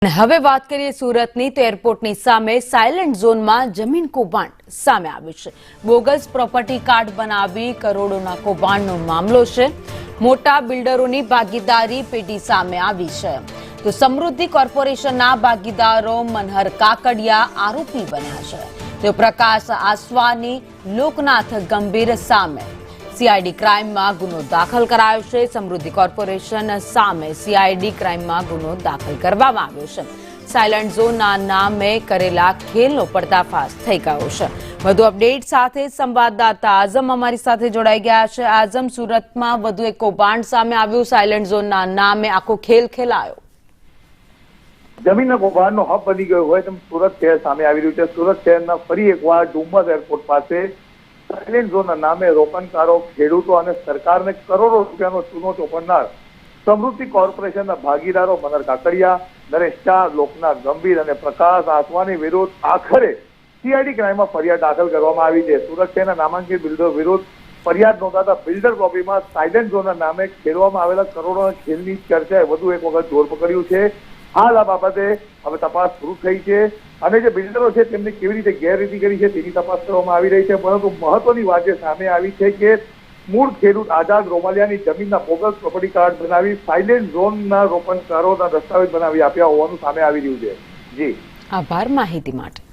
હવે વાત કરીએ સુરતની તો એરપોર્ટની સામે સાયલેન્ટ ઝોનમાં જમીન કૌભાંડ સામે આવ્યું છે। બોગસ પ્રોપર્ટી કાર્ડ બનાવી કરોડોના કૌભાંડનો મામલો છે। મોટા બિલ્ડરોની ભાગીદારી પેઢી સામે આવી છે તો સમૃદ્ધિ કોર્પોરેશનના ભાગીદારો મનહર કાકડિયા આરોપી બન્યા છે તો પ્રકાશ આસવાની લોકનાથ ગંભીર સામે सीआईडी क्राइम में गुनो दाखल करायो छे। समृद्धि कॉर्पोरेशन सामे सीआईडी क्राइम में गुनो दाखल करवामां आव्यो छे। साइलेंट झोन नामे करेला खेलनो पर्दाफाश थई गयो छे। વધુ અપડેટ સાથે સંવાદદાતા આઝમ અમારી સાથે જોડાઈ ગયા છે। આઝમ, સુરતમાં વધુ એક કૌભાંડ સામે આવ્યું, સાયલેન્ટ ઝોનના નામે આખો ખેલ ખેલાયો। જમીનના કૌભાંડનો હબ બની ગયો હોય તેમ સુરત શહેર સામે આવી રહ્યું છે। સુરત શહેરના ફરી એકવાર ડુમસ એરપોર્ટ પાસે સાયલેન્ટ ઝોનના નામે રોકાણકારો, ખેડૂતો અને સરકારને કરોડો રૂપિયાનો ચૂનો ચોપડનાર સમૃદ્ધિ કોર્પોરેશનના ભાગીદારો મનહર કાકડિયા, નરેશ શાહ, લોકનાથ ગંભીર અને પ્રકાશ આસવાની વિરુદ્ધ આખરે सीआईडी ક્રાઇમમાં ફરિયાદ દાખલ કરવામાં આવી છે। સુરત શહેરના નામાંકિત બિલ્ડરો વિરુદ્ધ ફરિયાદ નોંધાતા બિલ્ડર લોબીમાં સાયલેન્ટ ઝોનના નામે ખેડવામાં આવેલા કરોડોના ખેલની ચર્ચાએ વધુ એક વખત જોર પકડ્યું છે। હાલ આ બાબતે હવે તપાસ શરૂ થઈ છે અને જે બિલ્ડરો છે તેમને કેવી રીતે ગેરરીતિ કરી છે તેની તપાસ કરવામાં આવી રહી છે। પરંતુ મહત્વની વાત જે સામે આવી છે કે મૂળ ખેડૂત આઝાદ રોમાલિયાની જમીનના બોગસ પ્રોપર્ટી કાર્ડ બનાવી સાયલેન્ટ ઝોનના રોકાણકારોના દસ્તાવેજ બનાવી આપ્યા હોવાનું સામે આવી રહ્યું છે। જી, આભાર માહિતી માટે।